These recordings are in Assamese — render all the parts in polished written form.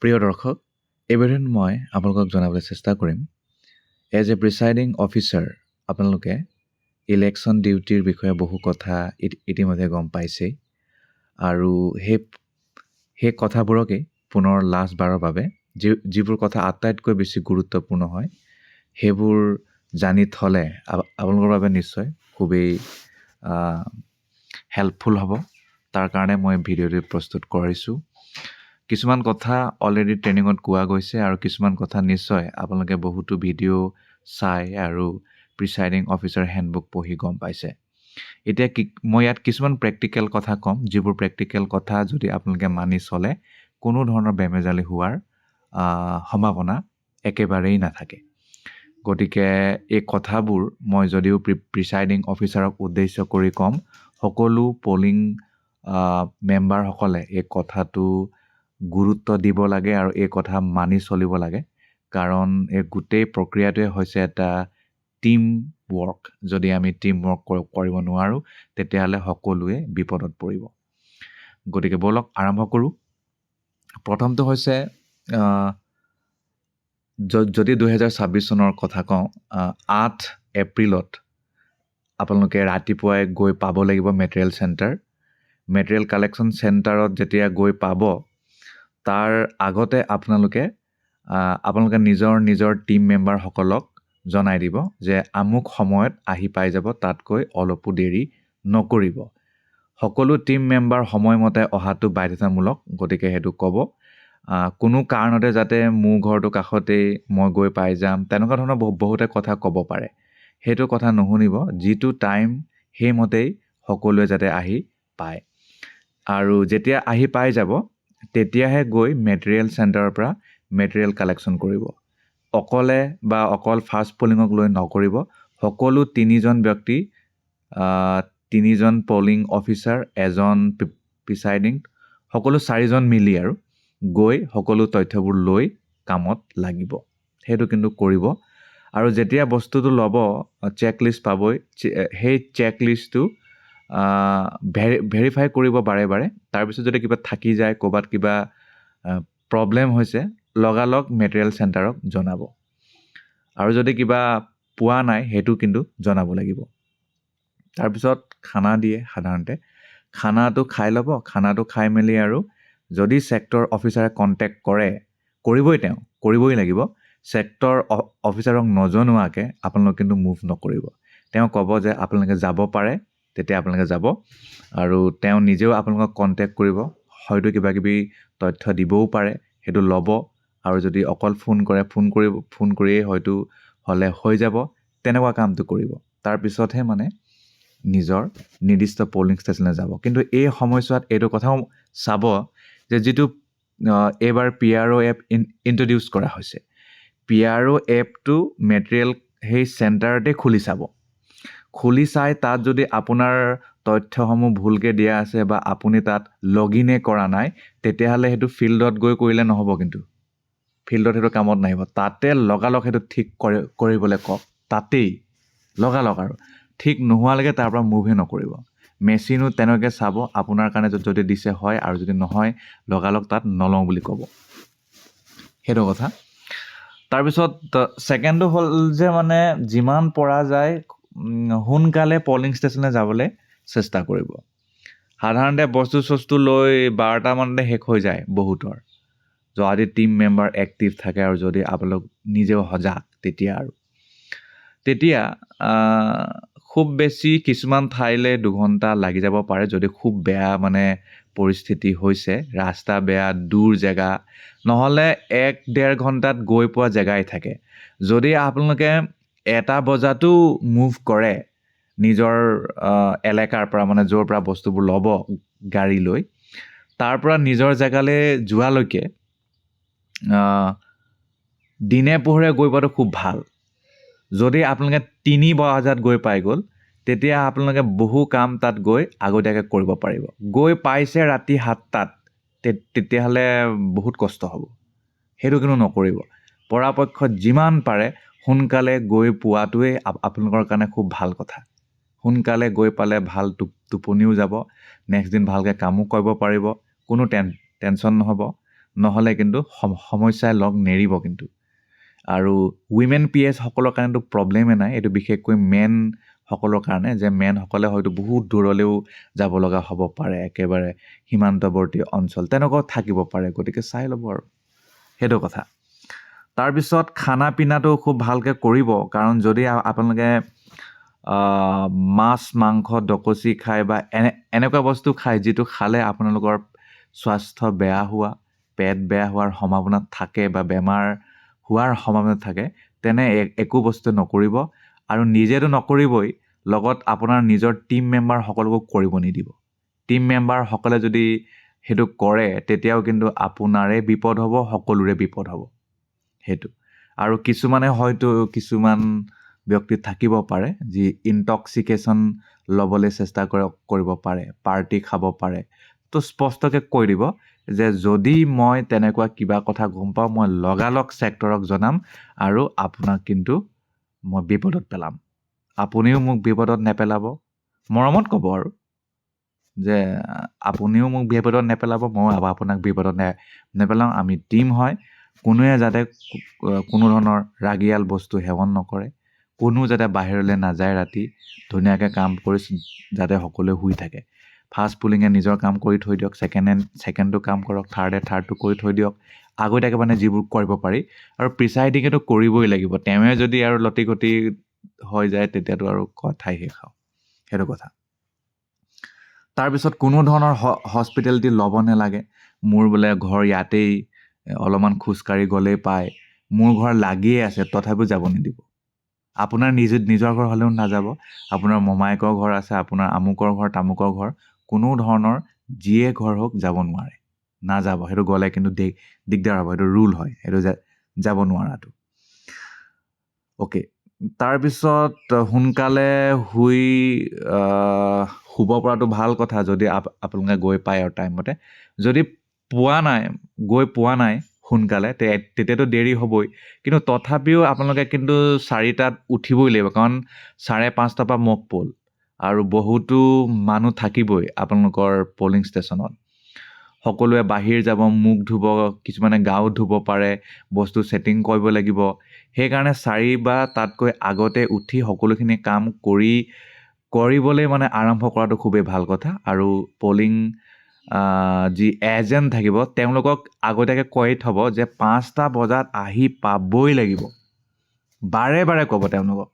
প্ৰিয় দৰ্শক, এইবাৰ মই আপোনালোকক জনাবলৈ চেষ্টা কৰিম এজ এ প্ৰিচাইডিং অফিচাৰ আপোনালোকে ইলেকশ্যন ডিউটিৰ বিষয়ে বহু কথা ইতিমধ্যে গম পাইছেই আৰু সেই কথাবোৰকেই পুনৰ লাষ্টবাৰৰ বাবে যিবোৰ কথা আটাইতকৈ বেছি গুৰুত্বপূৰ্ণ হয় সেইবোৰ জানি থ'লে আপোনালোকৰ বাবে নিশ্চয় খুবেই হেল্পফুল হ'ব। তাৰ কাৰণে মই ভিডিঅ'টো প্ৰস্তুত কৰিছোঁ। কিছুমান কথা অলৰেডি ট্ৰেইনিঙত কোৱা গৈছে আৰু কিছুমান কথা নিশ্চয় আপোনালোকে বহুতো ভিডিঅ' চাই আৰু প্ৰিচাইডিং অফিচাৰ হেণ্ডবুক পঢ়ি গম পাইছে। এতিয়া মই ইয়াত কিছুমান প্ৰেক্টিকেল কথা ক'ম, যিবোৰ প্ৰেক্টিকেল কথা যদি আপোনালোকে মানি চলে কোনো ধৰণৰ বেমেজালি হোৱাৰ সম্ভাৱনা একেবাৰেই নাথাকে। গতিকে এই কথাবোৰ মই যদিও প্ৰিচাইডিং অফিচাৰক উদ্দেশ্য কৰি ক'ম, সকলো পলিং মেম্বাৰসকলে এই কথাটো গুৰুত্ব দিব লাগে আৰু এই কথা মানি চলিব লাগে। কাৰণ এই গোটেই প্ৰক্ৰিয়াটোৱে হৈছে এটা টিম ৱৰ্ক। যদি আমি টিম ৱৰ্ক কৰিব নোৱাৰোঁ তেতিয়াহ'লে সকলোৱে বিপদত পৰিব। গতিকে ব'লক আৰম্ভ কৰোঁ। প্ৰথমটো হৈছে যদি 2026 চনৰ কথা কওঁ, 8 এপ্ৰিলত আপোনালোকে ৰাতিপুৱাই গৈ পাব লাগিব মেটেৰিয়েল চেণ্টাৰ। মেটেৰিয়েল কালেকশ্যন চেণ্টাৰত যেতিয়া গৈ পাব তাৰ আগতে আপোনালোকে নিজৰ টিম মেম্বাৰসকলক জনাই দিব যে আমুক সময়ত আহি পাই যাব, তাতকৈ অলপো দেৰি নকৰিব। সকলো টিম মেম্বাৰ সময়মতে অহাটো বাধ্যতামূলক, গতিকে সেইটো ক'ব। কোনো কাৰণতে যাতে মোৰ ঘৰটো কাষতেই মই গৈ পাই যাম তেনেকুৱা ধৰণৰ বহুতে কথা ক'ব পাৰে। সেইটো কথা নুশুনিব, যিটো টাইম সেইমতেই সকলোৱে যাতে আহি পায়। আৰু যেতিয়া আহি পাই যাব তেতিয়াহে গৈ মেটেৰিয়েল চেণ্টাৰৰ পৰা মেটেৰিয়েল কালেকশ্যন কৰিব। অকলে বা অকল ফাৰ্ষ্ট পলিঙক লৈ নকৰিব। সকলো 3জন ব্যক্তি, 3জন পলিং অফিচাৰ, এজন প্ৰিচাইডিং, সকলো 4জন মিলি আৰু গৈ সকলো তথ্যবোৰ লৈ কামত লাগিব। সেইটো কিন্তু কৰিব। আৰু যেতিয়া বস্তুটো ল'ব, চেকলিষ্ট পাবই, সেই চেকলিষ্টটো ভেৰিফাই কৰিব বাৰে বাৰে। তাৰপিছত যদি কিবা থাকি যায়, ক'ৰবাত কিবা প্ৰব্লেম হৈছে, লগালগ মেটেৰিয়েল চেণ্টাৰক জনাব। আৰু যদি কিবা পোৱা নাই সেইটো কিন্তু জনাব লাগিব। তাৰপিছত খানা দিয়ে সাধাৰণতে। খানাটো খাই ল'ব। খানাটো খাই মেলি আৰু যদি ছেক্টৰ অফিচাৰে কণ্টেক্ট কৰিবই লাগিব। ছেক্টৰ অফিচাৰক নজনোৱাকৈ আপোনালোক কিন্তু মুভ নকৰিব। তেওঁ ক'ব যে আপোনালোকে যাব পাৰে, তেতিয়া আপোনালোকে যাব। আৰু তেওঁ নিজেও আপোনালোকক কণ্টেক্ট কৰিব, হয়তো কিবাকিবি তথ্য দিবও পাৰে, সেইটো ল'ব। আৰু যদি অকল ফোন কৰিয়েই হয়তো হ'লে হৈ যাব, তেনেকুৱা কামটো কৰিব। তাৰপিছতহে মানে নিজৰ নিৰ্দিষ্ট পলিং ষ্টেচনলৈ যাব। কিন্তু এই সময়ছোৱাত এইটো কথাও চাব যে যিটো এইবাৰ PRO এপ ইণ্ট্ৰডিউচ কৰা হৈছে, PRO এপটো মেটেৰিয়েল সেই চেণ্টাৰতে খুলি চাব। খুলি চাই তাত যদি আপোনাৰ তথ্যসমূহ ভুলকৈ দিয়া আছে বা আপুনি তাত লগইনে কৰা নাই, তেতিয়াহ'লে সেইটো ফিল্ডত গৈ কৰিলে নহ'ব। কিন্তু ফিল্ডত সেইটো কামত নাহিব। তাতে লগালগ সেইটো ঠিক কৰিবলৈ কওক। তাতেই লগালগ, আৰু ঠিক নোহোৱালৈকে তাৰ পৰা মুভহে নকৰিব। মেচিনো তেনেকৈ চাব, আপোনাৰ কাৰণে যদি দিছে হয়, আৰু যদি নহয় লগালগ তাত নলওঁ বুলি ক'ব। সেইটো কথা। তাৰপিছত ছেকেণ্ডটো হ'ল যে মানে যিমান পৰা যায় সোনকালে পলিং ষ্টেচনলৈ যাবলৈ চেষ্টা কৰিব। সাধাৰণতে বস্তু লৈ 12টামানতে শেষ হৈ যায় বহুতৰ, যদি টিম মেম্বাৰ এক্টিভ থাকে আৰু যদি আপোনালোক নিজেও সজাগ তেতিয়া খুব বেছি কিছুমান ঠাইলৈ 2 ঘণ্টা লাগি যাব পাৰে, যদি খুব বেয়া মানে পৰিস্থিতি হৈছে, ৰাস্তা বেয়া, দূৰ জেগা, নহ'লে 1-1.5 ঘণ্টাত গৈ পোৱা জেগাই থাকে। যদি আপোনালোকে 1টা বজাতো মুভ কৰে নিজৰ এলেকাৰ পৰা, মানে য'ৰ পৰা বস্তুবোৰ ল'ব গাড়ী লৈ, তাৰ পৰা নিজৰ জেগালৈ যোৱালৈকে দিনে পোহৰে গৈ পোৱাটো খুব ভাল। যদি আপোনালোকে 3 বজাত গৈ পাই গ'ল, তেতিয়া আপোনালোকে বহু কাম তাত গৈ আগতীয়াকৈ কৰিব পাৰিব। গৈ পাইছে ৰাতি 7টাত, তেতিয়াহ'লে বহুত কষ্ট হ'ব। সেইটো কিন্তু নকৰিব। পৰাপক্ষত যিমান পাৰে সোনকালে গৈ পোৱাটোৱেই আপোনালোকৰ কাৰণে খুব ভাল কথা। সোনকালে গৈ পালে ভাল টোপনিও যাব, নেক্সট দিন ভালকৈ কামো কৰিব পাৰিব, কোনো টেনশ্যন নহ'ব। নহ'লে কিন্তু সমস্যাই লগ নেৰিব কিন্তু আৰু উইমেন PS সকলৰ কাৰণেতো প্ৰব্লেমেই নাই এইটো বিশেষকৈ মেন সকলৰ কাৰণে যে মেনসকলে হয়তো বহুত দূৰলৈও যাব লগা হ'ব পাৰে একেবাৰে সীমান্তৱৰ্তী অঞ্চল তেনেকুৱাও থাকিব পাৰে গতিকে চাই ল'ব আৰু সেইটো কথা তাৰপিছত খানা পিনাটো খুব ভালকৈ কৰিব কাৰণ যদি আপোনালোকে মাছ মাংস ডকচি খায় বা এনেকুৱা বস্তু খায় যিটো খালে আপোনালোকৰ স্বাস্থ্য বেয়া হোৱা পেট বেয়া হোৱাৰ সম্ভাৱনা থাকে বা বেমাৰ হোৱাৰ সম্ভাৱনা থাকে তেনে একো বস্তু নকৰিব আৰু নিজেতো নকৰিবই লগত আপোনাৰ নিজৰ টিম মেম্বাৰসকলকো কৰিব নিদিব টিম মেম্বাৰসকলে যদি সেইটো কৰে তেতিয়াও কিন্তু আপোনাৰে বিপদ হ'ব সকলোৰে বিপদ হ'ব সেইটো আৰু কিছুমানে হয়তো কিছুমান ব্যক্তি থাকিব পাৰে যি ইনটক্সিকেশ্যন ল'বলৈ চেষ্টা কৰিব পাৰে পাৰ্টি খাব পাৰে তো স্পষ্টকৈ কৈ দিব যে যদি মই তেনেকুৱা কিবা কথা গম পাওঁ মই লগালগ ছেক্টৰক জনাম আৰু আপোনাক কিন্তু মই বিপদত পেলাম আপুনিও মোক বিপদত নেপেলাব মৰমত ক'ব আৰু যে আপুনিও মোক বিপদত নেপেলাব মই আপোনাক বিপদত নেপেলাওঁ আমি টিম হয় কোনোৱে যাতে কোনো ধৰণৰ ৰাগিয়াল বস্তু সেৱন নকৰে কোনো যাতে বাহিৰলৈ নাযায় ৰাতি ধুনীয়াকৈ কাম কৰি যাতে সকলোৱে শুই থাকে ফাৰ্ষ্ট পুলিঙে নিজৰ কাম কৰি থৈ দিয়ক ছেকেণ্ডটো কাম কৰক থাৰ্ডটো কৰি থৈ দিয়ক আগতীয়াকৈ মানে যিবোৰ কৰিব পাৰি আৰু প্ৰিচাইডিঙেতো কৰিবই লাগিব তেওঁৱে যদি আৰু লটি ঘটি হৈ যায় তেতিয়াতো আৰু কথাই শেষ আৰু সেইটো কথা তাৰপিছত কোনো ধৰণৰ হস্পিটেলিটি ল'ব নালাগে মোৰ বোলে ঘৰ ইয়াতেই অলপমান খোজকাঢ়ি গ'লেই পায় মোৰ ঘৰ লাগিয়ে আছে তথাপিও যাব নিদিব আপোনাৰ নিজৰ ঘৰ হ'লেও নাযাব আপোনাৰ মমায়েকৰ ঘৰ আছে আপোনাৰ আমুকৰ ঘৰ তামুকৰ ঘৰ কোনো ধৰণৰ যিয়ে ঘৰ হওক যাব নোৱাৰে নাযাব সেইটো গ'লে কিন্তু দিগদাৰ হ'ব সেইটো ৰুল হয় সেইটো যাব নোৱাৰাটো অ'কে তাৰপিছত সোনকালে শুব পৰাটো ভাল কথা যদি আপোনালোকে গৈ পায় আৰু টাইমতে যদি গৈ পোৱা নাই সোনকালে তেতিয়াতো দেৰি হ'বই কিন্তু তথাপিও আপোনালোকে কিন্তু 4টাত উঠিবই লাগিব কাৰণ 5:30 পৰা মক পোল আৰু বহুতো মানুহ থাকিবই আপোনালোকৰ পলিং ষ্টেচনত সকলোৱে বাহিৰ যাব মুখ ধুব কিছুমানে গাও ধুব পাৰে বস্তু ছেটিং কৰিব লাগিব সেইকাৰণে 4 বা তাতকৈ আগতে উঠি সকলোখিনি কাম কৰিবলৈ মানে আৰম্ভ কৰাটো খুবেই ভাল কথা আৰু পলিং যি এজেণ্ট থাকিব তেওঁলোকক আগতীয়াকৈ কৈ থ'ব যে 5টা বজাত আহি পাবই লাগিব বাৰে বাৰে ক'ব তেওঁলোকক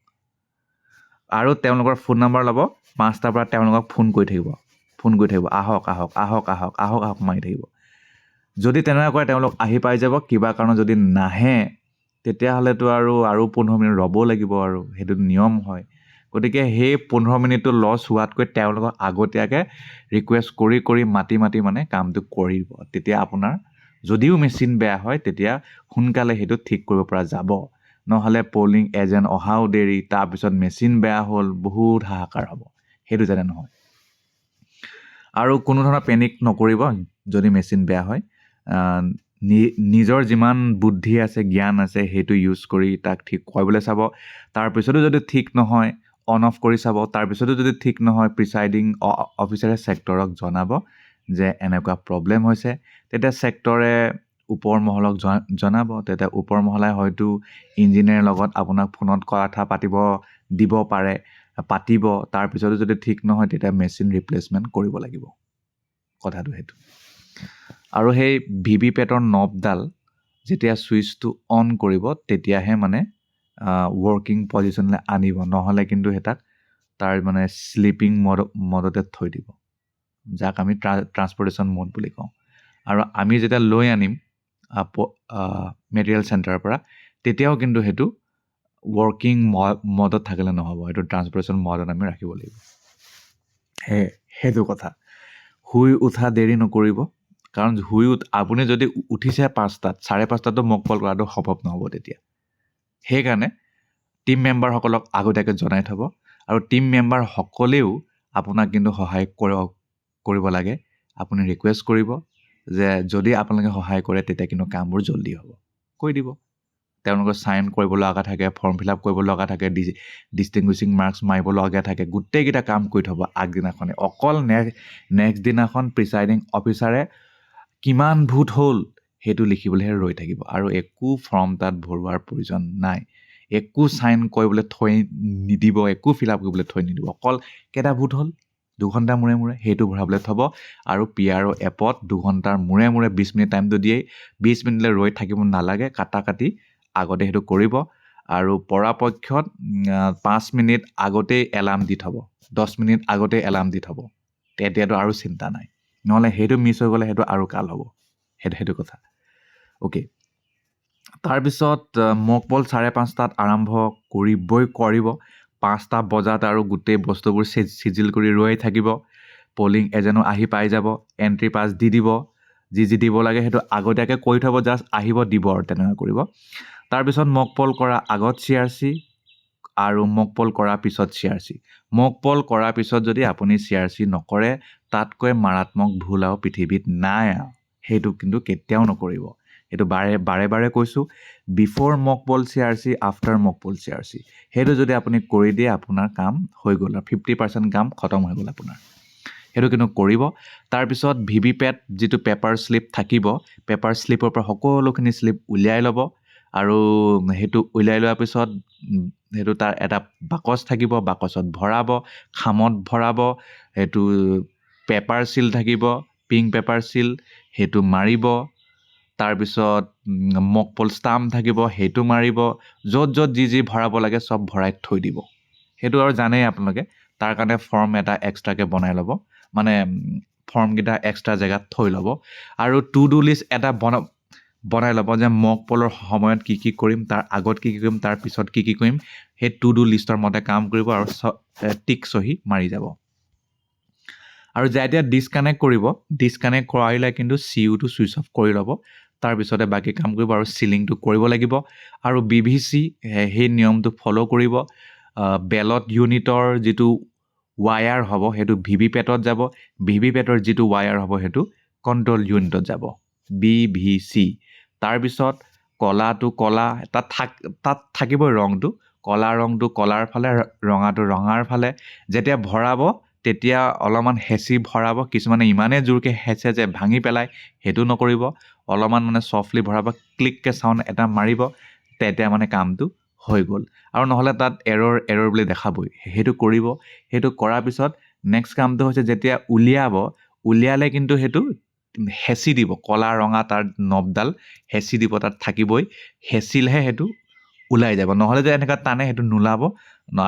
আৰু তেওঁলোকৰ ফোন নম্বৰ ল'ব 5টাৰ পৰা তেওঁলোকক ফোন কৰি থাকিব আহক মাৰি থাকিব যদি তেনেকুৱা কৰে তেওঁলোক আহি পাই যাব কিবা কাৰণত যদি নাহে তেতিয়াহ'লেতো আৰু 15 মিনিট ৰ'ব লাগিব আৰু সেইটো নিয়ম হয় গতিকে সেই 15 মিনিটটো লছ হোৱাতকৈ তেওঁলোকক আগতীয়াকৈ ৰিকুৱেষ্ট কৰি মাতি মানে কামটো কৰিব তেতিয়া আপোনাৰ যদিও মেচিন বেয়া হয় তেতিয়া সোনকালে সেইটো ঠিক কৰিব পৰা যাব নহ'লে পলিং এজেণ্ট অহাও দেৰি তাৰপিছত মেচিন বেয়া হ'ল বহুত হাহাকাৰ হ'ব সেইটো যাতে নহয় আৰু কোনো ধৰণৰ পেনিক নকৰিব যদি মেচিন বেয়া হয় নিজৰ যিমান বুদ্ধি আছে জ্ঞান আছে সেইটো ইউজ কৰি তাক ঠিক কৰিবলৈ চাব তাৰপিছতো যদি ঠিক নহয় অন অফ কৰি চাব তাৰপিছতো যদি ঠিক নহয় প্ৰিচাইডিং অফিচাৰে ছেক্টৰক জনাব যে এনেকুৱা প্ৰব্লেম হৈছে তেতিয়া ছেক্টৰে ওপৰ মহলক জনাব তেতিয়া ওপৰ মহলাই হয়তো ইঞ্জিনিয়াৰৰ লগত আপোনাক ফোনত কথা দিব পাৰে পাতিব তাৰপিছতো যদি ঠিক নহয় তেতিয়া মেচিন ৰিপ্লেচমেণ্ট কৰিব লাগিব কথাটো সেইটো আৰু সেই ভিভিপেটৰ নবডাল যেতিয়া ছুইচটো অন কৰিব তেতিয়াহে মানে ৱৰ্কিং পজিশ্যনলৈ আনিব নহ'লে কিন্তু তাৰ মানে শ্লিপিং মডতে থৈ দিব যাক আমি ট্ৰান্সপৰ্টেশ্যন মড বুলি কওঁ আৰু আমি যেতিয়া লৈ আনিম মেটেৰিয়েল চেণ্টাৰৰ পৰা তেতিয়াও কিন্তু সেইটো ৱৰ্কিং মডত থাকিলে নহ'ব সেইটো ট্ৰান্সপৰ্টেশ্যন মডত আমি ৰাখিব লাগিব সেইটো কথা শুই উঠা দেৰি নকৰিব কাৰণ আপুনি যদি উঠিছে 5টাত 5:30তো মক কল কৰাটো সম্ভৱ নহ'ব তেতিয়া সেইকাৰণে টিম মেম্বাৰসকলক আগতীয়াকৈ জনাই থ'ব আৰু টিম মেম্বাৰসকলেও আপোনাক কিন্তু সহায় কৰিব লাগে আপুনি ৰিকুৱেষ্ট কৰিব যে যদি আপোনালোকে সহায় কৰে তেতিয়া কিন্তু কামবোৰ জল্দি হ'ব কৈ দিব তেওঁলোকৰ চাইন কৰিব লগা থাকে ফৰ্ম ফিল আপ কৰিব লগা থাকে ডিষ্টিংগুইছিং মাৰ্কছ মাৰিব লগা থাকে গোটেইকেইটা কাম কৰি থ'ব আগদিনাখনে অকল নেক্সট দিনাখন প্ৰিচাইডিং অফিচাৰে কিমান ভোট হ'ল সেইটো লিখিবলৈহে ৰৈ থাকিব আৰু একো ফৰ্ম তাত ভৰোৱাৰ প্ৰয়োজন নাই একো চাইন কৰিবলৈ থৈ নিদিব একো ফিল আপ কৰিবলৈ থৈ নিদিব অকল কেইটা ভোট হ'ল 2 ঘণ্টাৰ মূৰে মূৰে সেইটো ভৰাবলৈ থ'ব আৰু PRO এপত 2 ঘণ্টাৰ মূৰে মূৰে 20 মিনিট টাইমটো দিয়েই 20 মিনিটলৈ ৰৈ থাকিব নালাগে কাটি আগতে সেইটো কৰিব আৰু পৰাপক্ষত 5 মিনিট আগতেই এলাৰ্ম দি থ'ব 10 মিনিট আগতেই এলাৰ্ম দি থ'ব তেতিয়াতো আৰু চিন্তা নাই নহ'লে সেইটো মিছ হৈ গ'লে সেইটো আৰু কাল হ'ব সেইটো কথা অ'কে তাৰপিছত মক পল 5:30 আৰম্ভ কৰিব 5টা বজাত আৰু গোটেই বস্তুবোৰ চিজিল কৰি ৰৈ থাকিব পলিং এজেণ্টো আহি পাই যাব এণ্ট্ৰি পাছ দি দিব যি দিব লাগে সেইটো আগতীয়াকৈ কৰি থ'ব জাষ্ট আহিব দিব আৰু তেনেকৈ কৰিব তাৰপিছত মক পল কৰাৰ আগত CRC আৰু মক পল কৰাৰ পিছত CRC মক পল কৰাৰ পিছত যদি আপুনি CRC নকৰে তাতকৈ মাৰাত্মক ভুল আৰু পৃথিৱীত নাই সেইটো কিন্তু কেতিয়াও নকৰিব এইটো বাৰে কৈছোঁ বিফৰ মক পল CRC আফটাৰ মক পল CRC সেইটো যদি আপুনি কৰি দিয়ে আপোনাৰ কাম হৈ গ'ল আৰু 50% কাম খতম হৈ গ'ল আপোনাৰ সেইটো কিন্তু কৰিব তাৰপিছত VVPAT যিটো পেপাৰ শ্লিপ থাকিব পেপাৰ শ্লিপৰ পৰা সকলোখিনি শ্লিপ উলিয়াই ল'ব আৰু সেইটো উলিয়াই লোৱাৰ পিছত সেইটো তাৰ এটা বাকচ থাকিব বাকচত ভৰাব খামত ভৰাব সেইটো পেপাৰ চিল থাকিব পিংক পেপাৰ চিল সেইটো মাৰিব তাৰপিছত মক পল ষ্টাম্প থাকিব সেইটো মাৰিব য'ত যি ভৰাব লাগে চব ভৰাই থৈ দিব সেইটো আৰু জানেই আপোনালোকে তাৰ কাৰণে ফৰ্ম এটা এক্সট্ৰাকৈ বনাই ল'ব মানে ফৰ্মকেইটা এক্সট্ৰা জেগাত থৈ ল'ব আৰু টু ডু লিষ্ট এটা বনাই ল'ব যে মক পলৰ সময়ত কি কৰিম তাৰ আগত কি কৰিম তাৰ পিছত কি কৰিম সেই টু ডু লিষ্টৰ মতে কাম কৰিব আৰু টিক চহী মাৰি যাব আৰু যেতিয়া ডিছকানেক্ট কৰিব ডিছকানেক্ট কৰাইলে কিন্তু CU টো ছুইচ অফ কৰি ল'ব তাৰপিছতে বাকী কাম কৰিব আৰু চিলিংটো কৰিব লাগিব আৰু BVC সেই নিয়মটো ফ'ল' কৰিব বেলট ইউনিটৰ যিটো ৱায়াৰ হ'ব সেইটো VVPATত যাব VVPATৰ যিটো ৱায়াৰ হ'ব সেইটো কণ্ট্ৰল ইউনিটত যাব BVC তাৰপিছত কলাটো কলা তাত থাকিবই ৰংটো কলা ৰংটো কলাৰ ফালে ৰঙাটো ৰঙাৰ ফালে যেতিয়া ভৰাব তেতিয়া অলপমান হেঁচি ভৰাব কিছুমানে ইমানেই জোৰকৈ হেঁচে যে ভাঙি পেলাই সেইটো নকৰিব অলপমান মানে চফ্টলি ভৰাব ক্লিককৈ চাউণ্ড এটা মাৰিব তেতিয়া মানে কামটো হৈ গ'ল আৰু নহ'লে তাত এৰৰ বুলি দেখাবই সেইটো কৰিব সেইটো কৰাৰ পিছত নেক্সট কামটো হৈছে যেতিয়া উলিয়ালে কিন্তু সেইটো হেঁচি দিব কলা ৰঙা তাৰ নবডাল হেঁচি দিব তাত থাকিবই হেঁচিলেহে সেইটো ওলাই যাব নহ'লে যে এনেকুৱা টানে সেইটো নোলাব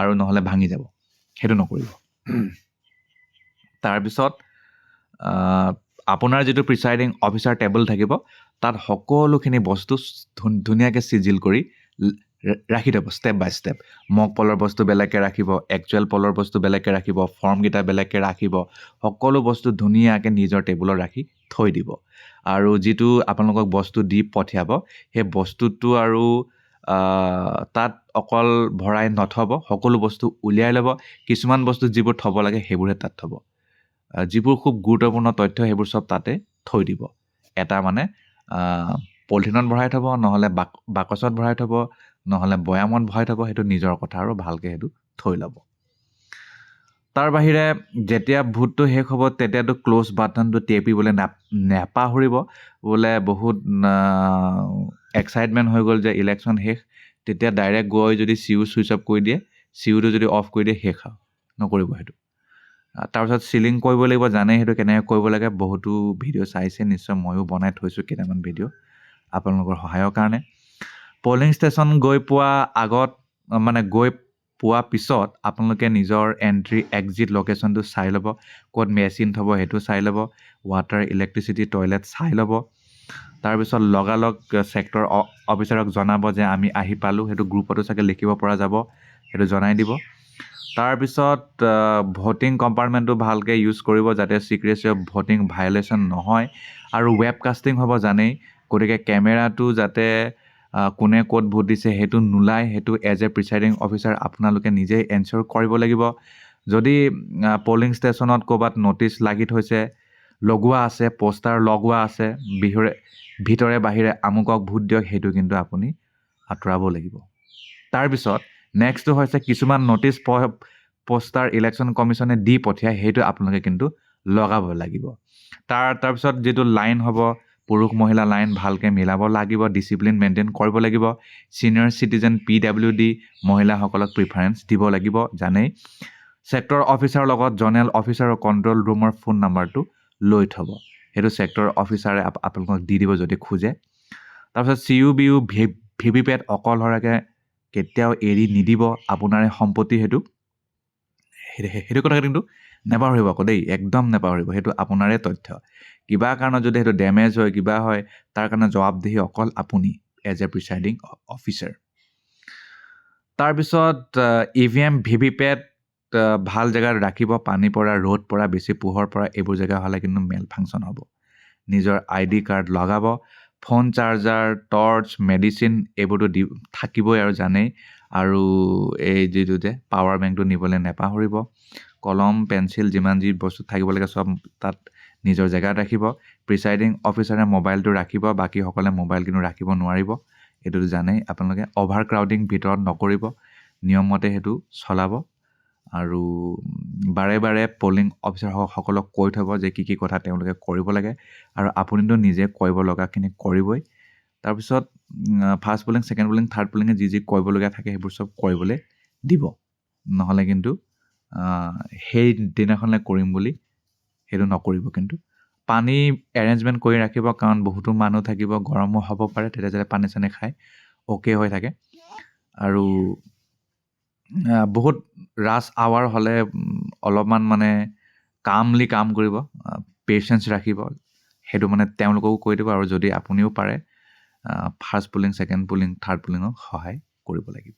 আৰু নহ'লে ভাঙি যাব সেইটো নকৰিব তাৰপিছত আপোনাৰ যিটো প্ৰিচাইডিং অফিচাৰ টেবল থাকিব তাত সকলোখিনি বস্তু ধুনীয়াকৈ চিজিল কৰি ৰাখি থ'ব ষ্টেপ বাই ষ্টেপ মক পলৰ বস্তু বেলেগকৈ ৰাখিব একচুৱেল পলৰ বস্তু বেলেগকৈ ৰাখিব ফৰ্মকেইটা বেলেগকৈ ৰাখিব সকলো বস্তু ধুনীয়াকৈ নিজৰ টেবুলত ৰাখি থৈ দিব আৰু যিটো আপোনালোকক বস্তু দি পঠিয়াব সেই বস্তুটো আৰু তাত অকল ভৰাই নথ'ব সকলো বস্তু উলিয়াই ল'ব কিছুমান বস্তু যিবোৰ থ'ব লাগে সেইবোৰহে তাত থ'ব যিবোৰ খুব গুৰুত্বপূৰ্ণ তথ্য সেইবোৰ চব তাতে থৈ দিব এটা মানে পলিথিনত ভৰাই থ'ব নহ'লে বাকচত ভৰাই থ'ব নহ'লে বয়ামত ভৰাই থ'ব সেইটো নিজৰ কথা আৰু ভালকৈ সেইটো থৈ ল'ব তাৰ বাহিৰে যেতিয়া ভোটটো শেষ হ'ব তেতিয়াতো ক্ল'জ বাটনটো টেপিবলৈ নেপাহৰিব বোলে বহুত এক্সাইটমেণ্ট হৈ গ'ল যে ইলেকশ্যন শেষ তেতিয়া ডাইৰেক্ট গৈ যদি CU ছুইচ অফ কৰি দিয়ে CUটো যদি অফ কৰি দিয়ে শেষ আৰু নকৰিব সেইটো তাৰপিছত চিলিং কৰিব লাগিব জানে সেইটো কেনেকৈ কৰিব লাগে বহুতো ভিডিঅ' চাইছে নিশ্চয় ময়ো বনাই থৈছোঁ কেইটামান ভিডিঅ' আপোনালোকৰ সহায়ৰ কাৰণে পলিং ষ্টেচন গৈ পোৱা পিছত আপোনালোকে নিজৰ এণ্ট্ৰি এক্সিট লোকেশ্যনটো চাই ল'ব ক'ত মেচিন থ'ব সেইটো চাই ল'ব ৱাটাৰ ইলেক্ট্ৰিচিটি টয়লেট চাই ল'ব তাৰপিছত লগালগ ছেক্টৰ অফিচাৰক জনাব যে আমি আহি পালোঁ সেইটো গ্ৰুপতো চাগে লিখিব পৰা যাব সেইটো জনাই দিব তাৰপিছত ভোটিং কম্পাৰ্টমেণ্টটো ভালকৈ ইউজ কৰিব যাতে চিক্ৰেচি অফ ভোটিং ভায়লেশ্যন নহয় আৰু ৱেব কাষ্টিং হ'ব জানেই গতিকে কেমেৰাটো যাতে কোনে ক'ত ভোট দিছে সেইটো নোলায় সেইটো এজ এ প্ৰিচাইডিং অফিচাৰ আপোনালোকে নিজেই এনচিয়ৰ কৰিব লাগিব যদি পলিং ষ্টেচনত ক'ৰবাত ন'টিচ লাগি থৈছে লগোৱা আছে পোষ্টাৰ লগোৱা আছে ভিতৰে বাহিৰে আমুকক ভোট দিয়ক সেইটো কিন্তু আপুনি আঁতৰাব লাগিব তাৰপিছত নেক্সটটো হৈছে কিছুমান ন'টিচ পোষ্টাৰ ইলেকশ্যন কমিশ্যনে দি পঠিয়ায় সেইটো আপোনালোকে কিন্তু লগাব লাগিব তাৰপিছত যিটো লাইন হ'ব পুৰুষ মহিলা লাইন ভালকৈ মিলাব লাগিব, ডিচিপ্লিন মেইনটেইন কৰিব লাগিব, ছিনিয়ৰ চিটিজেন PWD মহিলাসকলক প্ৰিফাৰেঞ্চ দিব লাগিব। জানেই ছেক্টৰ অফিচাৰৰ লগত জনেৰেল অফিচাৰৰ কণ্ট্ৰল ৰুমৰ ফোন নাম্বাৰটো লৈ থ'ব, সেইটো ছেক্টৰ অফিচাৰে আপোনালোকক দি দিব যদি খোজে। তাৰপিছত CUBU VVPAT অকলশৰীয়াকৈ কেতিয়াও এৰি নিদিব, আপোনাৰে সম্পত্তি সেইটো কথা কিন্তু নেপাহৰিব আকৌ দেই, একদম নেপাহৰিব, সেইটো আপোনাৰে তথ্য। কিবা কাৰণত যদি সেইটো ডেমেজ হয়, কিবা হয়, তাৰ কাৰণে জবাবদিহি অকল আপুনি এজ এ প্ৰিচাইডিং অফিচাৰ। তাৰপিছত EVM VVPAT ভাল জেগাত ৰাখিব, পানী পৰা, ৰ'দ পৰা, বেছি পোহৰ পৰা, এইবোৰ জেগা হ'লে কিন্তু মেল ফাংচন হ'ব। নিজৰ ID কাৰ্ড লগাব, ফোন চাৰ্জাৰ, টৰ্চ, মেডিচিন এইবোৰতো থাকিবই আৰু জানেই। আৰু এই যিটো যে পাৱাৰ বেংকটো নিবলৈ নেপাহৰিব। কলম, পেঞ্চিল, যিমান যি বস্তু থাকিব লাগে চব তাত নিজৰ জেগাত ৰাখিব। প্ৰিচাইডিং অফিচাৰে মোবাইলটো ৰাখিব, বাকীসকলে মোবাইল কিন্তু ৰাখিব নোৱাৰিব, এইটোতো জানেই। আপোনালোকে অভাৰ ক্ৰাউডিং ভিতৰত নকৰিব, নিয়মমতে সেইটো চলাব। আৰু বাৰে বাৰে পলিং অফিচাৰসকলক কৈ থ'ব যে কি কথা তেওঁলোকে কৰিব লাগে, আৰু আপুনিতো নিজে কৰিব লগাখিনি কৰিবই। তাৰপিছত first polling, second polling, third পলিঙে যি কৰিবলগীয়া থাকে সেইবোৰ চব কৰিবলৈ দিব, নহ'লে কিন্তু সেই দিনাখনলৈ কৰিম বুলি সেইটো নকৰিব। কিন্তু পানী এৰেঞ্জমেণ্ট কৰি ৰাখিব, কাৰণ বহুতো মানুহ থাকিব, গৰমো হ'ব পাৰে, তেতিয়া যেতিয়া পানী চানী খাই অ'কে হৈ থাকে। আৰু বহুত ৰাছ আৱাৰ হ'লে অলপমান মানে কামলি কাম কৰিব, পেচেঞ্চ ৰাখিব, সেইটো মানে তেওঁলোককো কৈ দিব। আৰু যদি আপুনিও পাৰে first polling, second polling, third পুলিঙক সহায় কৰিব লাগিব।